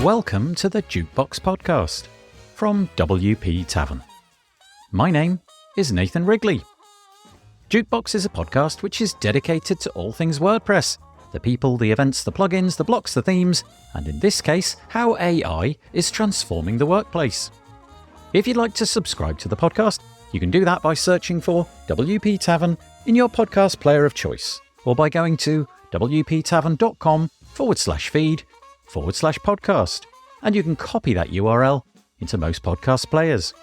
Welcome to the Jukebox Podcast from WP Tavern. My name is Nathan Wrigley. Jukebox is a podcast which is dedicated to all things WordPress, the people, the events, the plugins, the blocks, the themes, and in this case, how AI is transforming the workplace. If you'd like to subscribe to the podcast, you can do that by searching for WP Tavern in your podcast player of choice, or by going to wptavern.com/feed/podcast, and you can copy that URL into most podcast players.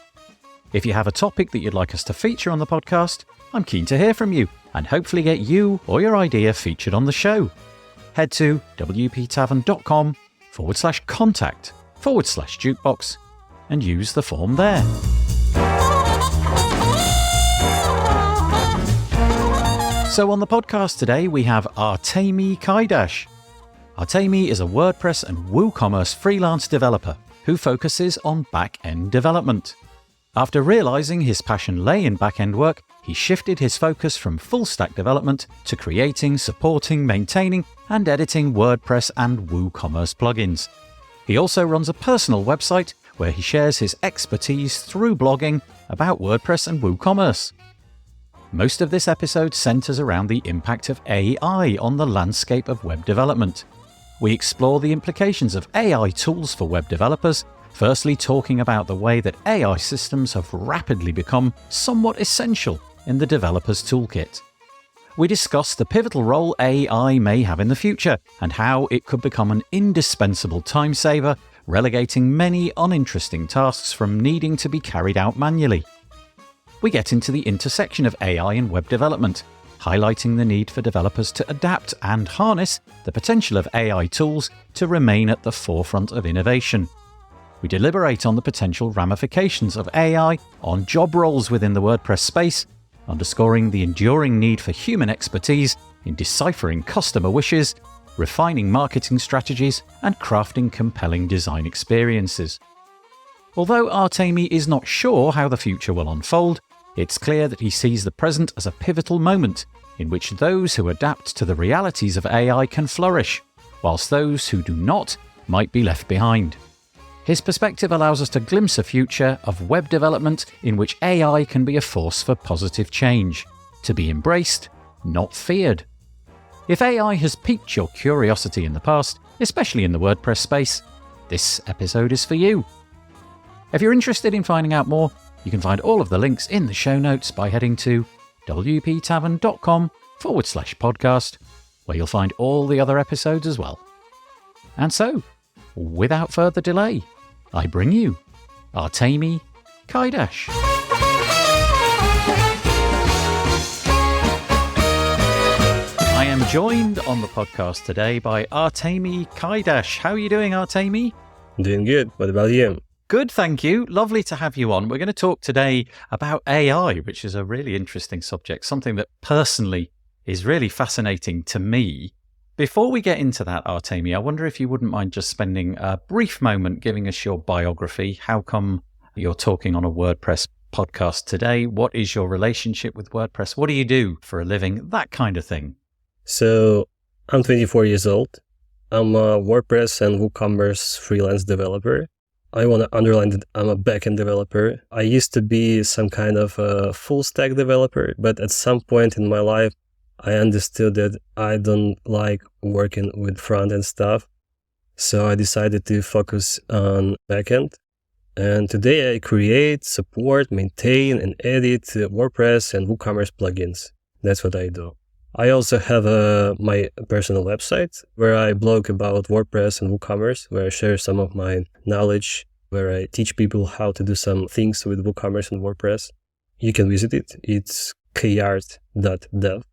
If you have a topic that you'd like us to feature on the podcast, I'm keen to hear from you and hopefully get you or your idea featured on the show. Head to wptavern.com/contact/jukebox and use the form there. So on the podcast today, we have Artemy Kaydash. Artemy is a WordPress and WooCommerce freelance developer who focuses on backend development. After realizing his passion lay in backend work, he shifted his focus from full-stack development to creating, supporting, maintaining, and editing WordPress and WooCommerce plugins. He also runs a personal website where he shares his expertise through blogging about WordPress and WooCommerce. Most of this episode centers around the impact of AI on the landscape of web development. We explore the implications of AI tools for web developers, firstly talking about the way that AI systems have rapidly become somewhat essential in the developer's toolkit. We discuss the pivotal role AI may have in the future and how it could become an indispensable time saver, relegating many uninteresting tasks from needing to be carried out manually. We get into the intersection of AI and web development, highlighting the need for developers to adapt and harness the potential of AI tools to remain at the forefront of innovation. We deliberate on the potential ramifications of AI on job roles within the WordPress space, underscoring the enduring need for human expertise in deciphering customer wishes, refining marketing strategies, and crafting compelling design experiences. Although Artemy is not sure how the future will unfold, it's clear that he sees the present as a pivotal moment in which those who adapt to the realities of AI can flourish, whilst those who do not might be left behind. His perspective allows us to glimpse a future of web development in which AI can be a force for positive change, to be embraced, not feared. If AI has piqued your curiosity in the past, especially in the WordPress space, this episode is for you. If you're interested in finding out more, you can find all of the links in the show notes by heading to wptavern.com/podcast, where you'll find all the other episodes as well. And so, without further delay, I bring you Artemy Kaydash. I am joined on the podcast today by Artemy Kaydash. How are you doing, Artemy? Doing good. What about you? Good, thank you. Lovely to have you on. We're going to talk today about AI, which is a really interesting subject, something that personally is really fascinating to me. Before we get into that, Artemy, I wonder if you wouldn't mind just spending a brief moment giving us your biography. How come you're talking on a WordPress podcast today? What is your relationship with WordPress? What do you do for a living? That kind of thing. So I'm 24 years old. I'm a WordPress and WooCommerce freelance developer. I want to underline that I'm a backend developer. I used to be some kind of a full stack developer, but at some point in my life, I understood that I don't like working with front-end stuff. So I decided to focus on backend. And today I create, support, maintain, and edit WordPress and WooCommerce plugins. That's what I do. I also have my personal website where I blog about WordPress and WooCommerce, where I share some of my knowledge, where I teach people how to do some things with WooCommerce and WordPress. You can visit it. It's kayart.dev.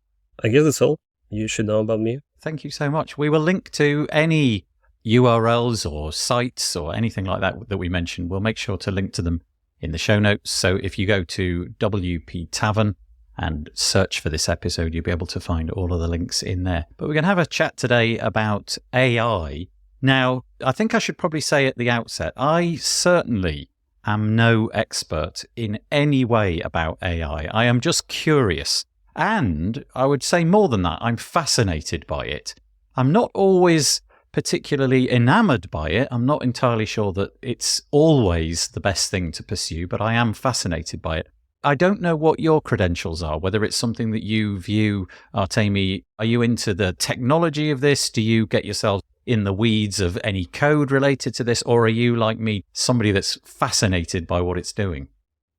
I guess that's all you should know about me. Thank you so much. We will link to any URLs or sites or anything like that that we mentioned. We'll make sure to link to them in the show notes. So if you go to WP Tavern and search for this episode, you'll be able to find all of the links in there. But we're going to have a chat today about AI. Now, I think I should probably say at the outset, I certainly am no expert in any way about AI. I am just curious. And I would say more than that, I'm fascinated by it. I'm not always particularly enamored by it. I'm not entirely sure that it's always the best thing to pursue, but I am fascinated by it. I don't know what your credentials are, whether it's something that you view, Artemy. Are you into the technology of this? Do you get yourself in the weeds of any code related to this? Or are you, like me, somebody that's fascinated by what it's doing?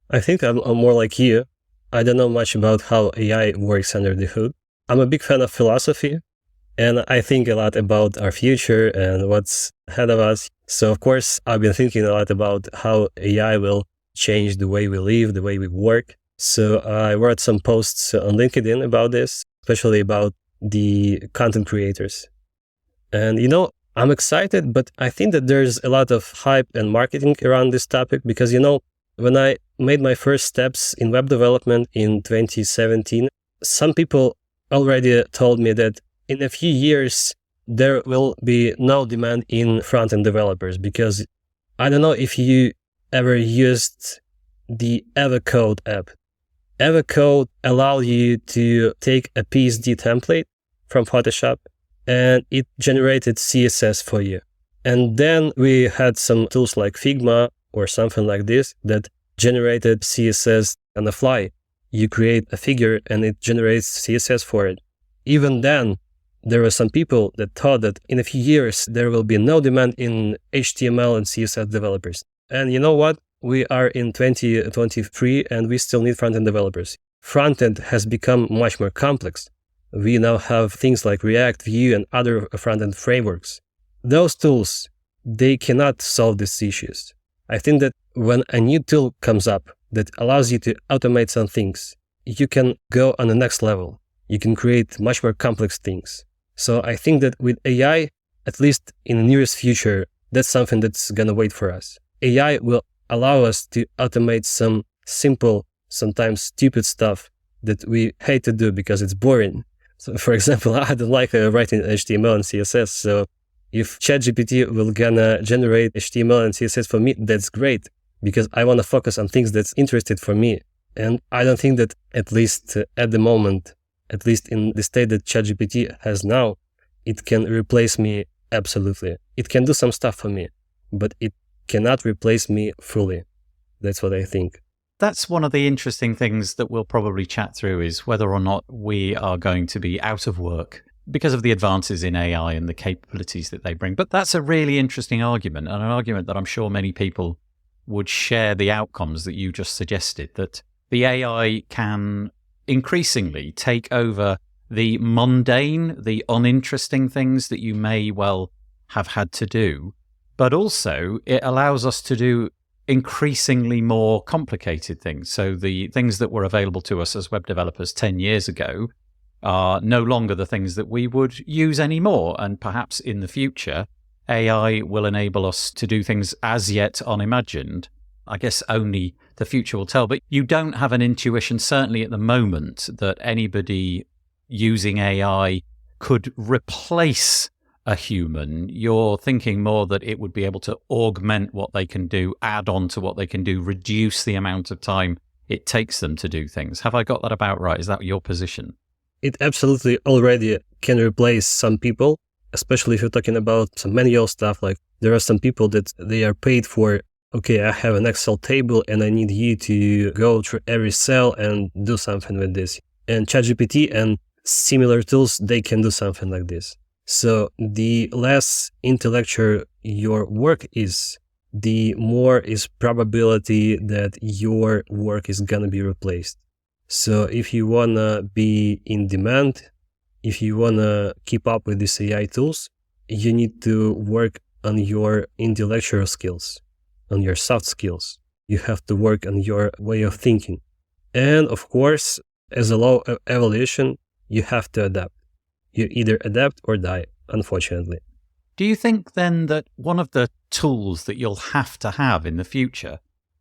I think I'm more like you. I don't know much about how AI works under the hood. I'm a big fan of philosophy, and I think a lot about our future and what's ahead of us. So, of course, I've been thinking a lot about how AI will change the way we live, the way we work. So I wrote some posts on LinkedIn about this, especially about the content creators. And, I'm excited, but I think that there's a lot of hype and marketing around this topic because, when I made my first steps in web development in 2017, some people already told me that in a few years, there will be no demand in front-end developers because I don't know if you ever used the Code app. Code allowed you to take a PSD template from Photoshop and it generated CSS for you. And then we had some tools like Figma or something like this that generated CSS on the fly. You create a figure and it generates CSS for it. Even then, there were some people that thought that in a few years, there will be no demand in HTML and CSS developers. And you know what? We are in 2023 and we still need front-end developers. Front-end has become much more complex. We now have things like React, Vue, and other front-end frameworks. Those tools, they cannot solve these issues. I think that when a new tool comes up that allows you to automate some things, you can go on the next level. You can create much more complex things. So I think that with AI, at least in the nearest future, that's something that's going to wait for us. AI will allow us to automate some simple, sometimes stupid stuff that we hate to do because it's boring. So for example, I don't like writing HTML and CSS. So if ChatGPT will gonna generate HTML and CSS for me, that's great because I want to focus on things that's interested for me. And I don't think that at least at the moment, at least in the state that ChatGPT has now, it can replace me absolutely. It can do some stuff for me, but it cannot replace me fully. That's what I think. That's one of the interesting things that we'll probably chat through is whether or not we are going to be out of work because of the advances in AI and the capabilities that they bring. But that's a really interesting argument, and an argument that I'm sure many people would share the outcomes that you just suggested, that the AI can increasingly take over the mundane, the uninteresting things that you may well have had to do, but also it allows us to do increasingly more complicated things. So the things that were available to us as web developers 10 years ago are no longer the things that we would use anymore. And perhaps in the future, AI will enable us to do things as yet unimagined. I guess only the future will tell. But you don't have an intuition, certainly at the moment, that anybody using AI could replace a human. You're thinking more that it would be able to augment what they can do, add on to what they can do, reduce the amount of time it takes them to do things. Have I got that about right? Is that your position? It absolutely already can replace some people, especially if you're talking about some manual stuff. Like there are some people that they are paid for, okay, I have an Excel table and I need you to go through every cell and do something with this. And ChatGPT and similar tools, they can do something like this. So the less intellectual your work is, the more is probability that your work is going to be replaced. So if you want to be in demand, if you want to keep up with these AI tools, you need to work on your intellectual skills, on your soft skills. You have to work on your way of thinking. And of course, as a law of evolution, you have to adapt. You either adapt or die, unfortunately. Do you think then that one of the tools that you'll have to have in the future,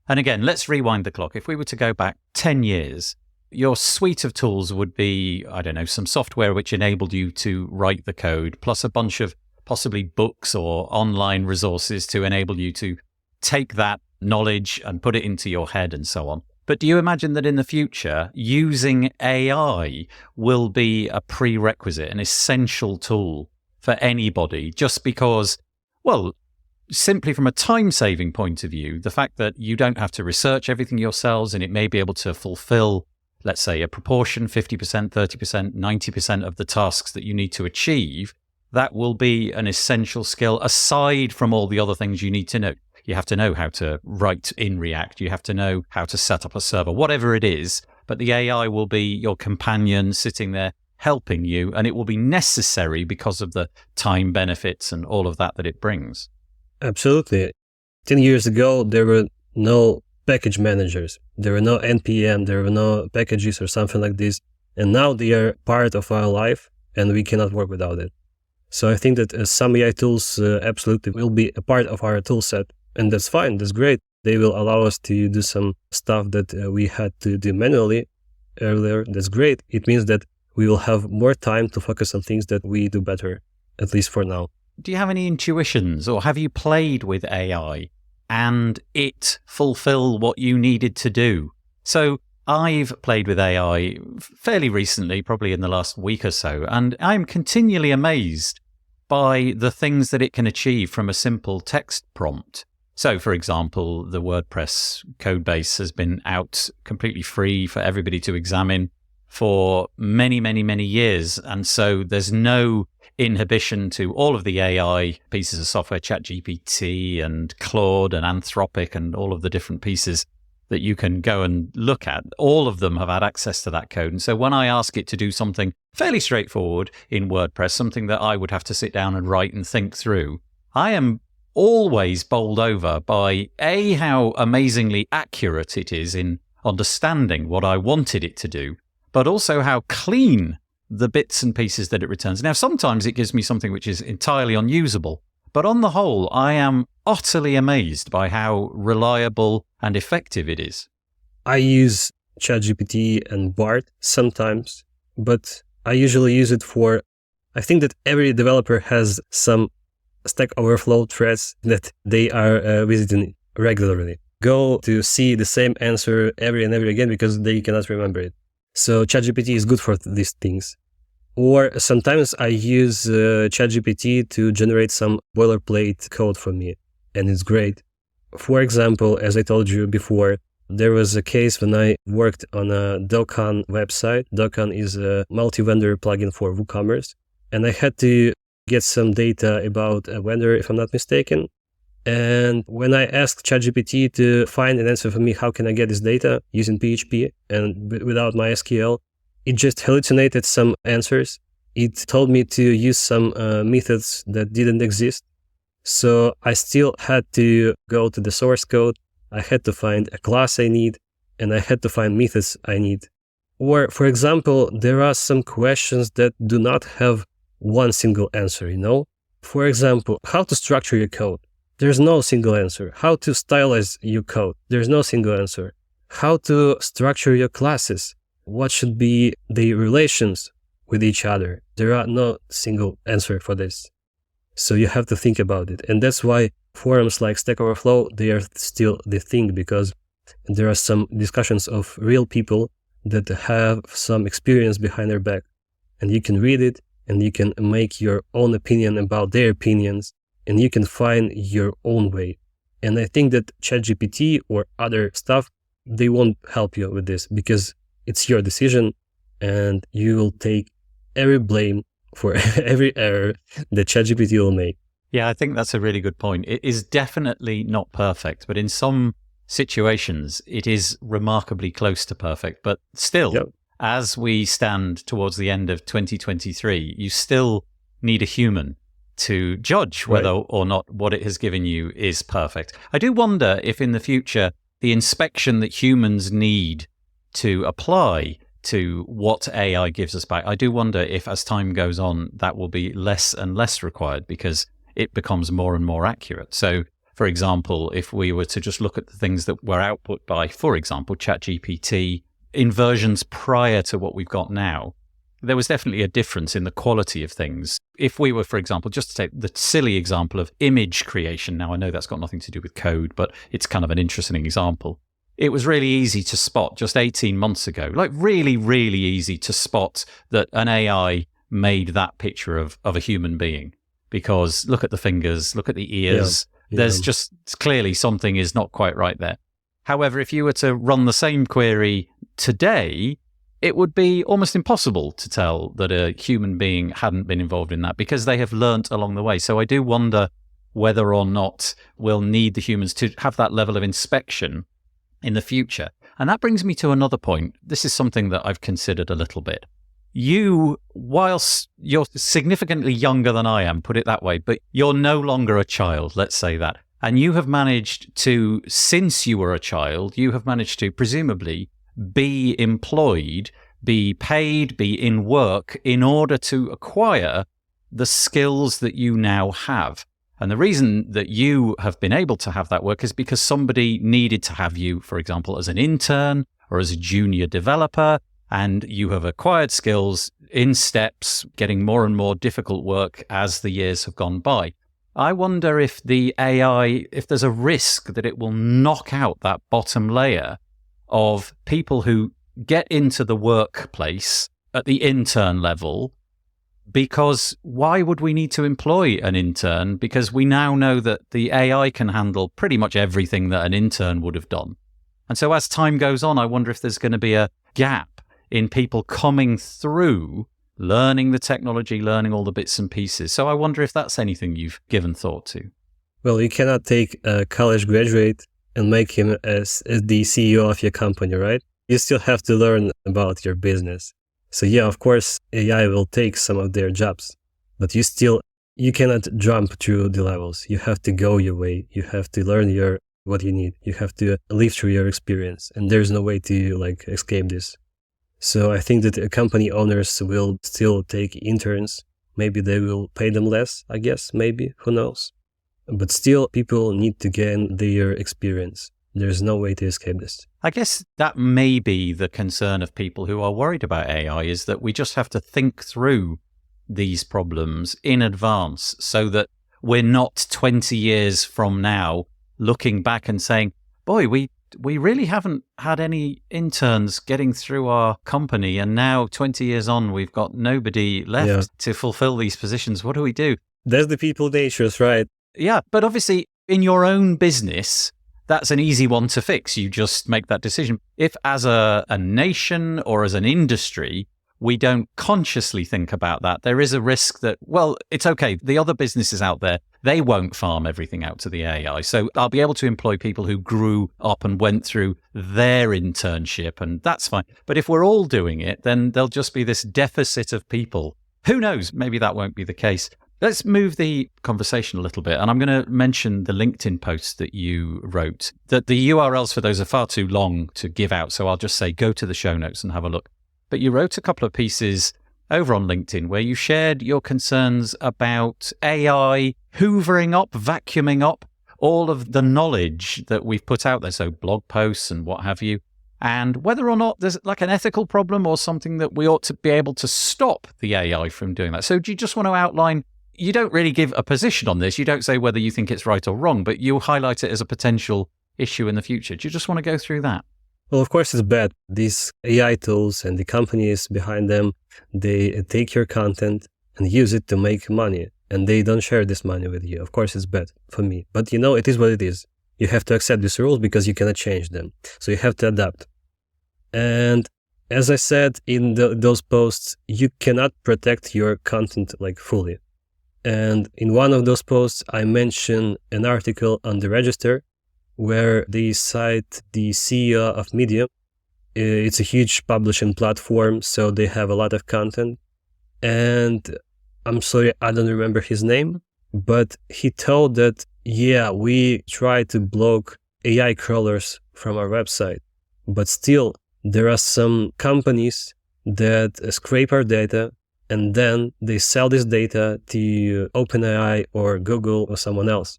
and again, let's rewind the clock. If we were to go back 10 years, your suite of tools would be, I don't know, some software which enabled you to write the code, plus a bunch of possibly books or online resources to enable you to take that knowledge and put it into your head and so on. But do you imagine that in the future, using AI will be a prerequisite, an essential tool for anybody, just because, well, simply from a time-saving point of view, the fact that you don't have to research everything yourselves and it may be able to fulfill, let's say, a proportion, 50%, 30%, 90% of the tasks that you need to achieve, that will be an essential skill aside from all the other things you need to know. You have to know how to write in React. You have to know how to set up a server, whatever it is. But the AI will be your companion sitting there helping you, and it will be necessary because of the time benefits and all of that it brings. Absolutely. 10 years ago, there were no package managers. There were no NPM, there were no packages or something like this. And now they are part of our life and we cannot work without it. So I think that some AI tools absolutely will be a part of our tool set. And that's fine, that's great. They will allow us to do some stuff that we had to do manually earlier. That's great. It means that we will have more time to focus on things that we do better, at least for now. Do you have any intuitions, or have you played with AI and it fulfill what you needed to do? So I've played with AI fairly recently, probably in the last week or so, and I'm continually amazed by the things that it can achieve from a simple text prompt. So, for example, the WordPress code base has been out completely free for everybody to examine for many, many, many years. And so there's no inhibition to all of the AI pieces of software, ChatGPT and Claude and Anthropic and all of the different pieces that you can go and look at. All of them have had access to that code. And so when I ask it to do something fairly straightforward in WordPress, something that I would have to sit down and write and think through, I am always bowled over by A, how amazingly accurate it is in understanding what I wanted it to do, but also how clean the bits and pieces that it returns. Now, sometimes it gives me something which is entirely unusable, but on the whole, I am utterly amazed by how reliable and effective it is. I use ChatGPT and Bart sometimes, but I usually use it for, I think that every developer has some Stack Overflow threads that they are visiting regularly. Go to see the same answer every and every again because they cannot remember it. So ChatGPT is good for these things. Or sometimes I use ChatGPT to generate some boilerplate code for me, and it's great. For example, as I told you before, there was a case when I worked on a Dokkan website. Dokkan is a multi-vendor plugin for WooCommerce, and I had to get some data about a vendor, if I'm not mistaken. And when I asked ChatGPT to find an answer for me, how can I get this data using PHP and without MySQL, it just hallucinated some answers. It told me to use some methods that didn't exist. So I still had to go to the source code. I had to find a class I need, and I had to find methods I need. Or, for example, there are some questions that do not have one single answer, For example, how to structure your code. There's no single answer. How to stylize your code. There's no single answer. How to structure your classes. What should be the relations with each other. There are no single answer for this. So you have to think about it. And that's why forums like Stack Overflow, they are still the thing, because there are some discussions of real people that have some experience behind their back. And you can read it, and you can make your own opinion about their opinions, and you can find your own way. And I think that ChatGPT or other stuff, they won't help you with this because it's your decision and you will take every blame for every error that ChatGPT will make. Yeah, I think that's a really good point. It is definitely not perfect, but in some situations, it is remarkably close to perfect. But still, Yep. As we stand towards the end of 2023, you still need a human to judge whether or not what it has given you is perfect. I do wonder if in the future, the inspection that humans need to apply to what AI gives us back, I do wonder if as time goes on, that will be less and less required because it becomes more and more accurate. So, for example, if we were to just look at the things that were output by, for example, ChatGPT, in versions prior to what we've got now, there was definitely a difference in the quality of things. If we were, for example, just to take the silly example of image creation, now I know that's got nothing to do with code, but it's kind of an interesting example. It was really easy to spot just 18 months ago, like really, really easy to spot that an AI made that picture of a human being. because look at the fingers, look at the ears. Yeah. There's just clearly something is not quite right there. However, if you were to run the same query today, it would be almost impossible to tell that a human being hadn't been involved in that because they have learnt along the way. So I do wonder whether or not we'll need the humans to have that level of inspection in the future. And that brings me to another point. This is something that I've considered a little bit. You, whilst you're significantly younger than I am, put it that way, but you're no longer a child, let's say that. And you have managed to, since you were a child, you have managed to presumably be employed, be paid, be in work in order to acquire the skills that you now have. And the reason that you have been able to have that work is because somebody needed to have you, for example, as an intern or as a junior developer, and you have acquired skills in steps, getting more and more difficult work as the years have gone by. I wonder if the AI, if there's a risk that it will knock out that bottom layer of people who get into the workplace at the intern level, because why would we need to employ an intern? Because we now know that the AI can handle pretty much everything that an intern would have done. And so as time goes on, I wonder if there's going to be a gap in people coming through learning the technology, learning all the bits and pieces. So I wonder if that's anything you've given thought to. Well, you cannot take a college graduate and make him as the CEO of your company, right? You still have to learn about your business. So yeah, of course, AI will take some of their jobs, but you cannot jump through the levels. You have to go your way. You have to learn what you need. You have to live through your experience, and there's no way to escape this. So I think that company owners will still take interns. Maybe they will pay them less, I guess, maybe, who knows. But still, people need to gain their experience. There's no way to escape this. I guess that may be the concern of people who are worried about AI, is that we just have to think through these problems in advance so that we're not 20 years from now looking back and saying, boy, we really haven't had any interns getting through our company, and now 20 years on, we've got nobody left to fulfill these positions. What do we do? That's the people natures, right? Yeah, but obviously in your own business, that's an easy one to fix. You just make that decision. If as a nation or as an industry, we don't consciously think about that, there is a risk that, well, it's okay. The other businesses out there, they won't farm everything out to the AI. So I'll be able to employ people who grew up and went through their internship, and that's fine. But if we're all doing it, then there'll just be this deficit of people. Who knows? Maybe that won't be the case. Let's move the conversation a little bit. And I'm going to mention the LinkedIn post that you wrote. That the URLs for those are far too long to give out. So I'll just say, go to the show notes and have a look. But you wrote a couple of pieces over on LinkedIn where you shared your concerns about AI hoovering up, vacuuming up all of the knowledge that we've put out there. So blog posts and what have you. And whether or not there's like an ethical problem or something that we ought to be able to stop the AI from doing that. So do you just want to outline, you don't really give a position on this. You don't say whether you think it's right or wrong, but you highlight it as a potential issue in the future. Do you just want to go through that? Well, of course, it's bad. These AI tools and the companies behind them, they take your content and use it to make money, and they don't share this money with you. Of course, it's bad for me. But it is what it is. You have to accept these rules because you cannot change them. So you have to adapt. And as I said in those posts, you cannot protect your content fully. And in one of those posts, I mentioned an article on the Register where they cite the CEO of Medium. It's a huge publishing platform, so they have a lot of content. And I'm sorry, I don't remember his name, but he told that, we try to block AI crawlers from our website, but still there are some companies that scrape our data and then they sell this data to OpenAI or Google or someone else.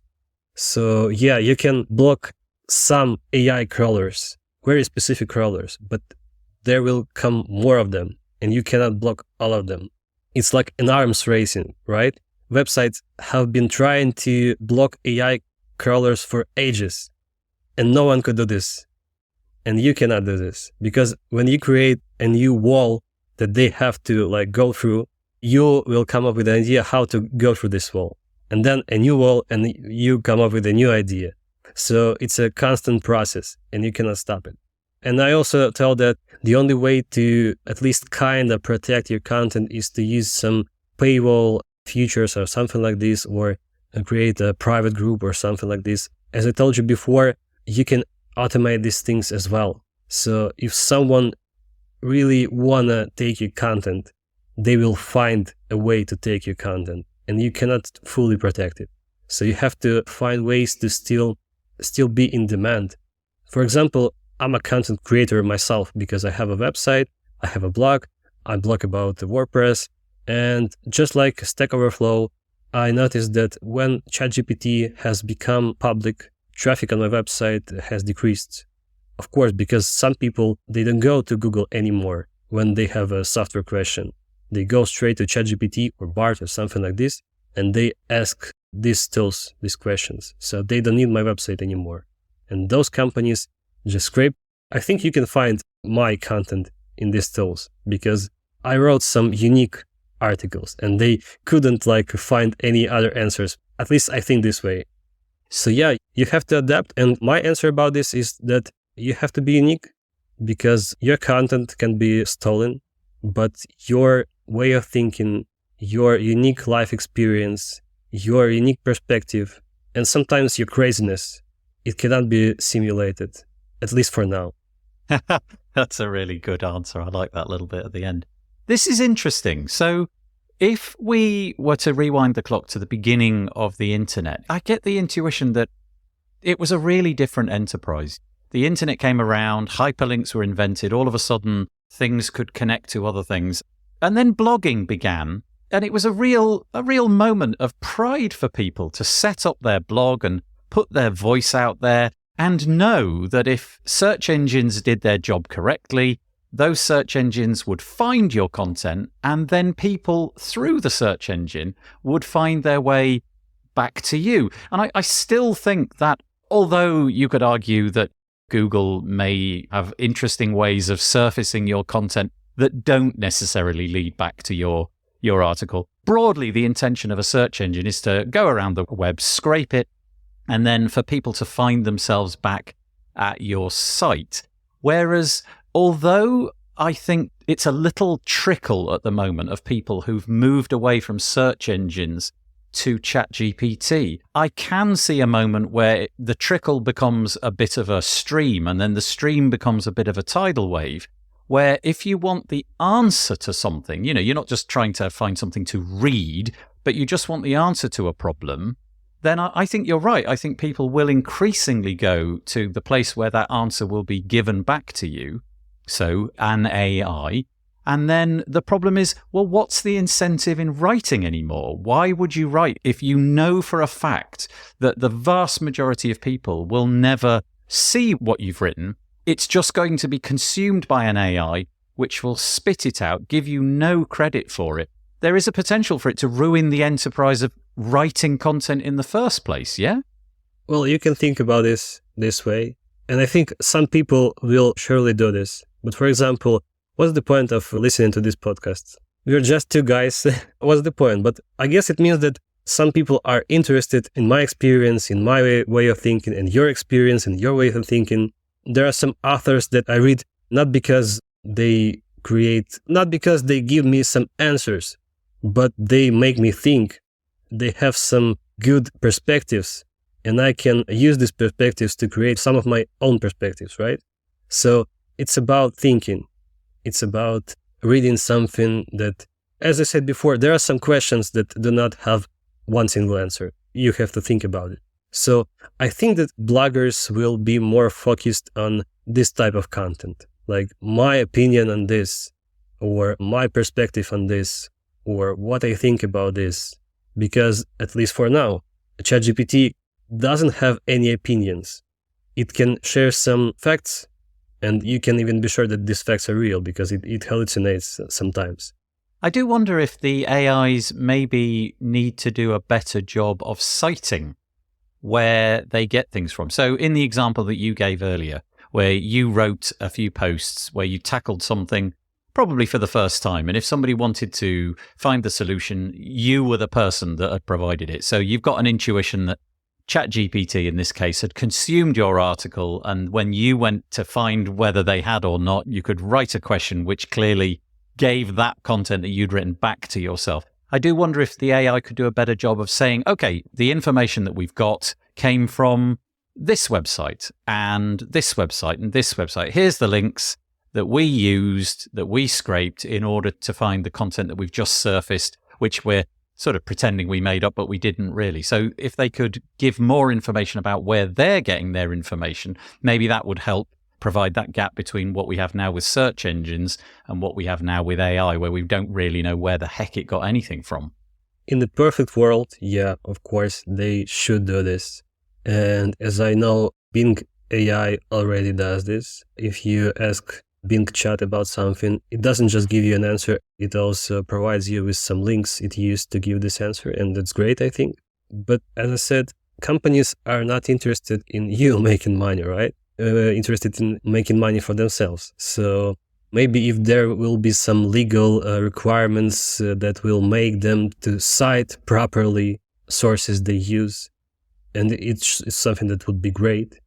So you can block some AI crawlers, very specific crawlers, but there will come more of them and you cannot block all of them. It's like an arms racing, right? Websites have been trying to block AI crawlers for ages and no one could do this. And you cannot do this because when you create a new wall that they have to go through, you will come up with an idea how to go through this wall, and then a new wall, and you come up with a new idea. So it's a constant process, and you cannot stop it. And I also tell that the only way to at least kind of protect your content is to use some paywall features or something like this, or create a private group or something like this. As I told you before, you can automate these things as well. So if someone really wanna take your content, they will find a way to take your content, and you cannot fully protect it. So you have to find ways to still be in demand. For example, I'm a content creator myself because I have a website, I have a blog, I blog about WordPress, and just like Stack Overflow, I noticed that when ChatGPT has become public, traffic on my website has decreased. Of course, because some people, they don't go to Google anymore when they have a software question. They go straight to ChatGPT or Bart or something like this, and they ask these tools, these questions. So they don't need my website anymore. And those companies just scrape. I think you can find my content in these tools because I wrote some unique articles and they couldn't find any other answers. At least I think this way. So yeah, you have to adapt. And my answer about this is that you have to be unique because your content can be stolen, but your way of thinking, your unique life experience, your unique perspective, and sometimes your craziness, it cannot be simulated, at least for now. That's a really good answer. I like that little bit at the end. This is interesting. So if we were to rewind the clock to the beginning of the internet, I get the intuition that it was a really different enterprise. The internet came around, hyperlinks were invented, all of a sudden things could connect to other things. And then blogging began, and it was a real moment of pride for people to set up their blog and put their voice out there and know that if search engines did their job correctly, those search engines would find your content, and then people through the search engine would find their way back to you. And I still think that although you could argue that Google may have interesting ways of surfacing your content that don't necessarily lead back to your article, broadly the intention of a search engine is to go around the web, scrape it, and then for people to find themselves back at your site. Whereas although I think it's a little trickle at the moment of people who've moved away from search engines to ChatGPT, I can see a moment where the trickle becomes a bit of a stream, and then the stream becomes a bit of a tidal wave, where if you want the answer to something, you're not just trying to find something to read, but you just want the answer to a problem, then I think you're right. I think people will increasingly go to the place where that answer will be given back to you, so an AI. And then the problem is, well, what's the incentive in writing anymore? Why would you write if you know for a fact that the vast majority of people will never see what you've written? It's just going to be consumed by an AI, which will spit it out, give you no credit for it. There is a potential for it to ruin the enterprise of writing content in the first place, yeah? Well, you can think about this way. And I think some people will surely do this. But for example, what's the point of listening to this podcast? We're just two guys. What's the point? But I guess it means that some people are interested in my experience, in my way of thinking, and your experience and your way of thinking. There are some authors that I read not because they give me some answers, but they make me think. They have some good perspectives, and I can use these perspectives to create some of my own perspectives, right? So it's about thinking. It's about reading something that, as I said before, there are some questions that do not have one single answer. You have to think about it. So I think that bloggers will be more focused on this type of content, like my opinion on this, or my perspective on this, or what I think about this. Because, at least for now, ChatGPT doesn't have any opinions. It can share some facts, and you can even be sure that these facts are real because it hallucinates sometimes. I do wonder if the AIs maybe need to do a better job of citing where they get things from. So in the example that you gave earlier, where you wrote a few posts where you tackled something probably for the first time. And if somebody wanted to find the solution, you were the person that had provided it. So you've got an intuition that ChatGPT, in this case, had consumed your article. And when you went to find whether they had or not, you could write a question which clearly gave that content that you'd written back to yourself. I do wonder if the AI could do a better job of saying, okay, the information that we've got came from this website and this website and this website. Here's the links that we used, that we scraped in order to find the content that we've just surfaced, which we're sort of pretending we made up, but we didn't really. So if they could give more information about where they're getting their information, maybe that would help provide that gap between what we have now with search engines and what we have now with AI, where we don't really know where the heck it got anything from. In the perfect world, yeah, of course, they should do this. And as I know, Bing AI already does this. If you ask Bing Chat about something, it doesn't just give you an answer, it also provides you with some links it used to give this answer, and that's great, I think. But as I said, companies are not interested in you making money, right? Interested in making money for themselves. So maybe if there will be some legal requirements that will make them to cite properly sources they use, and it's something that would be great.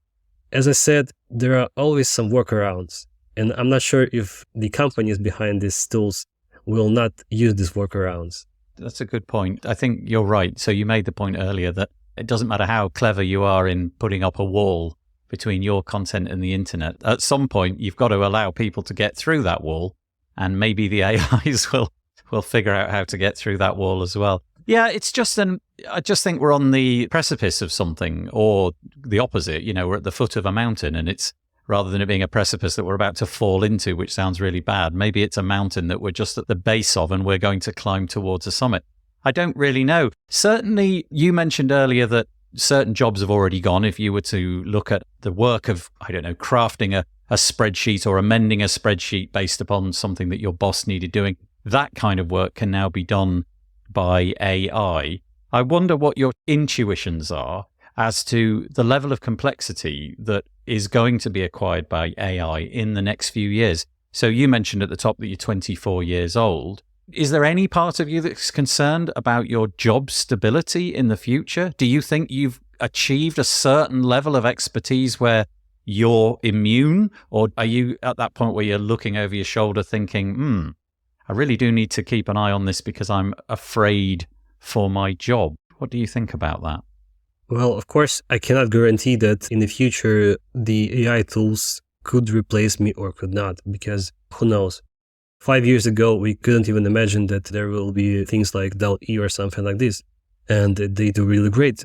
As I said, there are always some workarounds. And I'm not sure if the companies behind these tools will not use these workarounds. That's a good point. I think you're right. So you made the point earlier that it doesn't matter how clever you are in putting up a wall between your content and the internet. At some point, you've got to allow people to get through that wall, and maybe the AIs will figure out how to get through that wall as well. Yeah, it's just I just think we're on the precipice of something, or the opposite. You know, we're at the foot of a mountain, and it's rather than it being a precipice that we're about to fall into, which sounds really bad. Maybe it's a mountain that we're just at the base of and we're going to climb towards a summit. I don't really know. Certainly, you mentioned earlier that certain jobs have already gone. If you were to look at the work of, I don't know, crafting a spreadsheet or amending a spreadsheet based upon something that your boss needed doing, that kind of work can now be done by AI. I wonder what your intuitions are as to the level of complexity that is going to be acquired by AI in the next few years. So you mentioned at the top that you're 24 years old. Is there any part of you that's concerned about your job stability in the future? Do you think you've achieved a certain level of expertise where you're immune? Or are you at that point where you're looking over your shoulder thinking, I really do need to keep an eye on this because I'm afraid for my job? What do you think about that? Well, of course, I cannot guarantee that in the future the AI tools could replace me or could not, because who knows? 5 years ago, we couldn't even imagine that there will be things like DALL-E or something like this, and they do really great.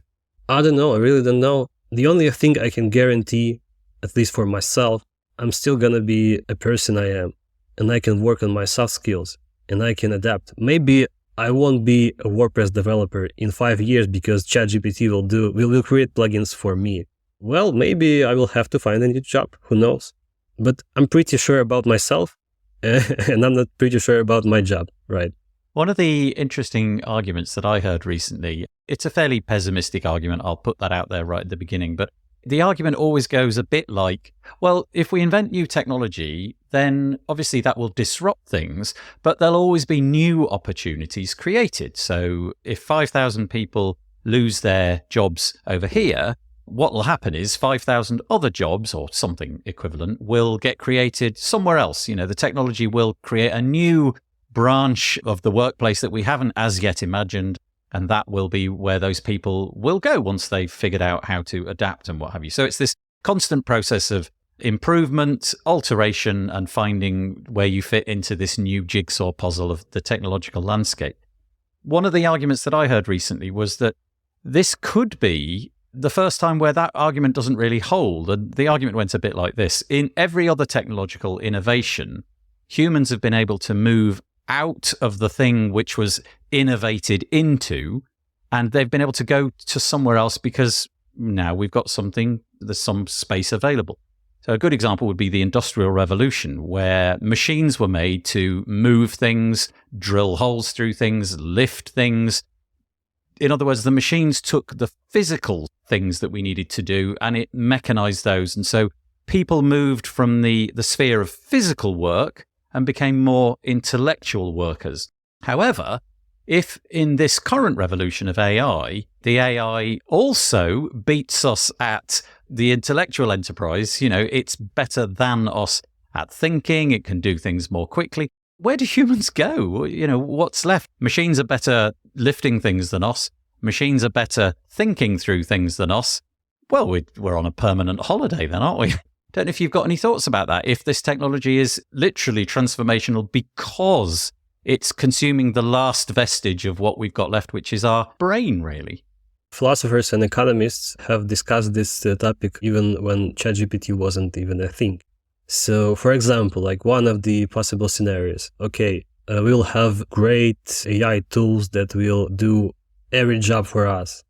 I don't know, I really don't know. The only thing I can guarantee, at least for myself, I'm still gonna be a person I am, and I can work on my soft skills, and I can adapt. Maybe I won't be a WordPress developer in 5 years because ChatGPT will create plugins for me. Well, maybe I will have to find a new job, who knows? But I'm pretty sure about myself, and I'm not pretty sure about my job, right? One of the interesting arguments that I heard recently, it's a fairly pessimistic argument, I'll put that out there right at the beginning, but the argument always goes a bit like, well, if we invent new technology, then obviously that will disrupt things, but there'll always be new opportunities created. So if 5,000 people lose their jobs over here, what will happen is 5,000 other jobs or something equivalent will get created somewhere else. You know, the technology will create a new branch of the workplace that we haven't as yet imagined. And that will be where those people will go once they've figured out how to adapt and what have you. So it's this constant process of improvement, alteration, and finding where you fit into this new jigsaw puzzle of the technological landscape. One of the arguments that I heard recently was that this could be the first time where that argument doesn't really hold. And the argument went a bit like this. In every other technological innovation, humans have been able to move out of the thing which was innovated into, and they've been able to go to somewhere else because now we've got something, there's some space available. So a good example would be the Industrial Revolution, where machines were made to move things, drill holes through things, lift things. In other words, the machines took the physical things that we needed to do and it mechanized those. And so people moved from the sphere of physical work and became more intellectual workers. However, if in this current revolution of AI, the AI also beats us at the intellectual enterprise, it's better than us at thinking, it can do things more quickly. Where do humans go? What's left? Machines are better lifting things than us. Machines are better thinking through things than us. Well, we're on a permanent holiday then, aren't we? Don't know if you've got any thoughts about that. If this technology is literally transformational because it's consuming the last vestige of what we've got left, which is our brain, really. Philosophers and economists have discussed this topic even when ChatGPT wasn't even a thing. So, for example, like one of the possible scenarios, we'll have great AI tools that will do every job for us,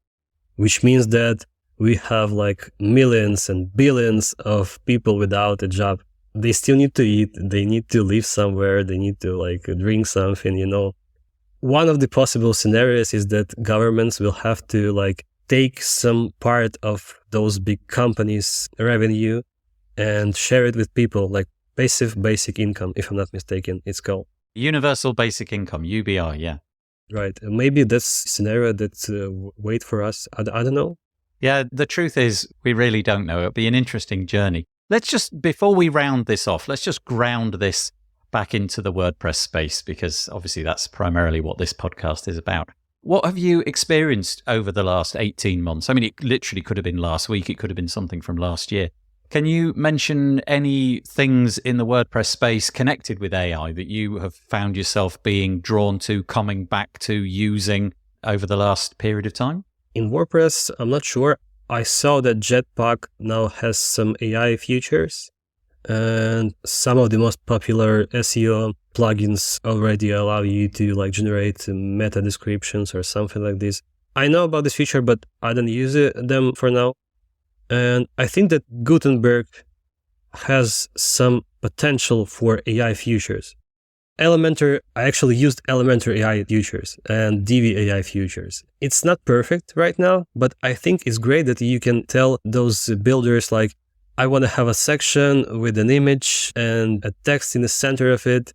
which means that we have like millions and billions of people without a job. They still need to eat, they need to live somewhere, they need to like drink something, One of the possible scenarios is that governments will have to like take some part of those big companies' revenue and share it with people, like basic income, if I'm not mistaken, it's called. Universal Basic Income, UBI, yeah. Right. Maybe that's a scenario that's wait for us. I don't know. Yeah, the truth is we really don't know. It'll be an interesting journey. Before we round this off, let's just ground this back into the WordPress space, because obviously that's primarily what this podcast is about. What have you experienced over the last 18 months? I mean, it literally could have been last week. It could have been something from last year. Can you mention any things in the WordPress space connected with AI that you have found yourself being drawn to, coming back to, using over the last period of time? In WordPress, I'm not sure. I saw that Jetpack now has some AI features, and some of the most popular SEO plugins already allow you to like generate meta descriptions or something like this. I know about this feature, but I don't use them for now. And I think that Gutenberg has some potential for AI features. I actually used Elementor AI features and Divi AI features. It's not perfect right now, but I think it's great that you can tell those builders like, I want to have a section with an image and a text in the center of it,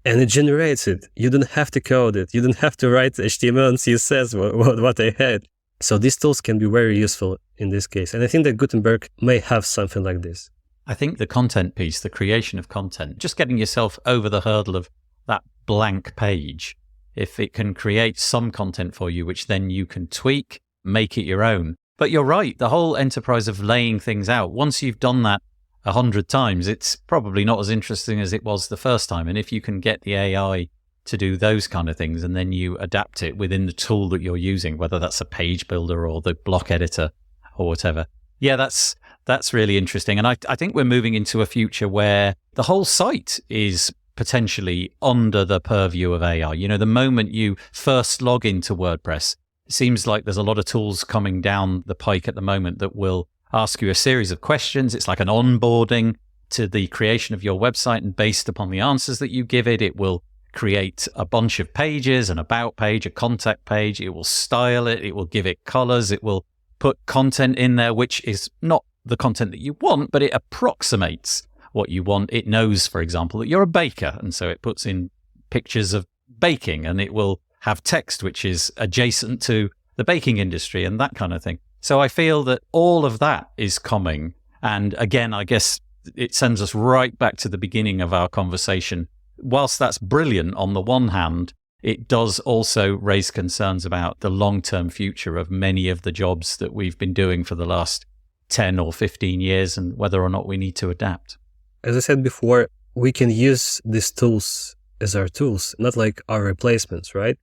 and it generates it. You don't have to code it. You don't have to write HTML and CSS, what I had. So these tools can be very useful in this case. And I think that Gutenberg may have something like this. I think the content piece, the creation of content, just getting yourself over the hurdle of that blank page, if it can create some content for you, which then you can tweak, make it your own. But you're right, the whole enterprise of laying things out, once you've done that 100 times, it's probably not as interesting as it was the first time. And if you can get the AI to do those kind of things, and then you adapt it within the tool that you're using, whether that's a page builder or the block editor or whatever. Yeah, that's really interesting. And I think we're moving into a future where the whole site is potentially under the purview of AI. The moment you first log into WordPress, it seems like there's a lot of tools coming down the pike at the moment that will ask you a series of questions. It's like an onboarding to the creation of your website, and based upon the answers that you give it, it will create a bunch of pages, an about page, a contact page. It will style it. It will give it colors. It will put content in there, which is not the content that you want, but it approximates what you want. It knows, for example, that you're a baker, and so it puts in pictures of baking, and it will have text which is adjacent to the baking industry and that kind of thing. So I feel that all of that is coming. And again, I guess it sends us right back to the beginning of our conversation. Whilst that's brilliant on the one hand, it does also raise concerns about the long-term future of many of the jobs that we've been doing for the last 10 or 15 years, and whether or not we need to adapt. As I said before, we can use these tools as our tools, not like our replacements, right?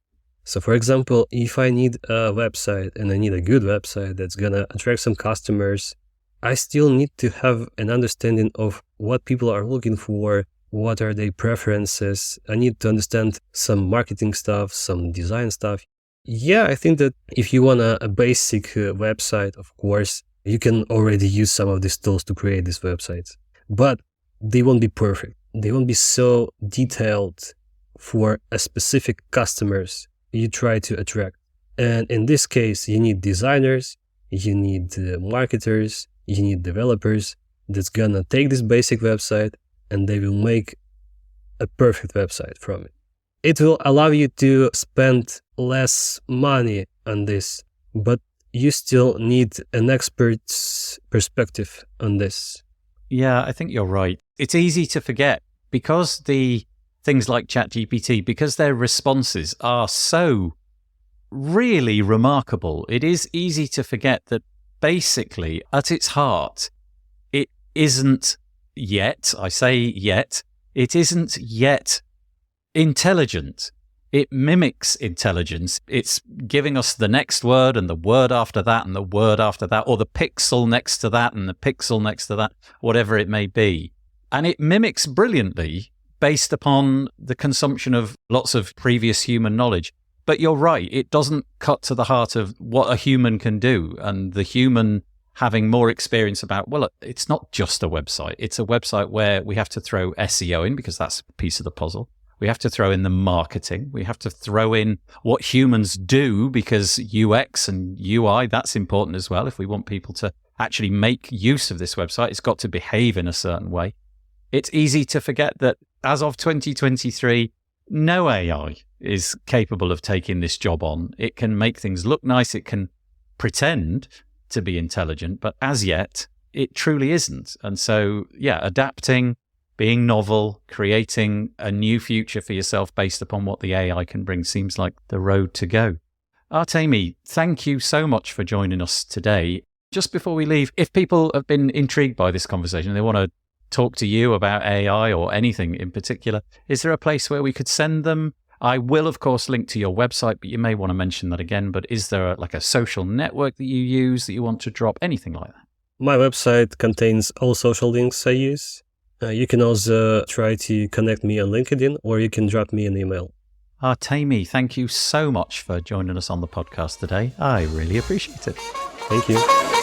So for example, if I need a website and I need a good website that's going to attract some customers, I still need to have an understanding of what people are looking for, what are their preferences. I need to understand some marketing stuff, some design stuff. Yeah, I think that if you want a basic website, of course, you can already use some of these tools to create these websites. But they won't be perfect. They won't be so detailed for a specific customers you try to attract. And in this case, you need designers, you need marketers, you need developers that's gonna take this basic website and they will make a perfect website from it. It will allow you to spend less money on this, but you still need an expert's perspective on this. Yeah, I think you're right. It's easy to forget because the things like ChatGPT, because their responses are so really remarkable, it is easy to forget that basically at its heart, it isn't yet, I say yet, it isn't yet intelligent. It mimics intelligence. It's giving us the next word and the word after that and the word after that, or the pixel next to that and the pixel next to that, whatever it may be. And it mimics brilliantly based upon the consumption of lots of previous human knowledge. But you're right, it doesn't cut to the heart of what a human can do. And the human having more experience about, well, it's not just a website. It's a website where we have to throw SEO in because that's a piece of the puzzle. We have to throw in the marketing. We have to throw in what humans do because UX and UI, that's important as well. If we want people to actually make use of this website, it's got to behave in a certain way. It's easy to forget that as of 2023, no AI is capable of taking this job on. It can make things look nice. It can pretend to be intelligent, but as yet, it truly isn't. And so, yeah, adapting, being novel, creating a new future for yourself based upon what the AI can bring seems like the road to go. Artemy, thank you so much for joining us today. Just before we leave, if people have been intrigued by this conversation and they want to talk to you about AI or anything in particular, is there a place where we could send them? I will, of course, link to your website, but you may want to mention that again. But is there a social network that you use that you want to drop? Anything like that? My website contains all social links I use. You can also try to connect me on LinkedIn, or you can drop me an email. Artemy, thank you so much for joining us on the podcast today. I really appreciate it. Thank you.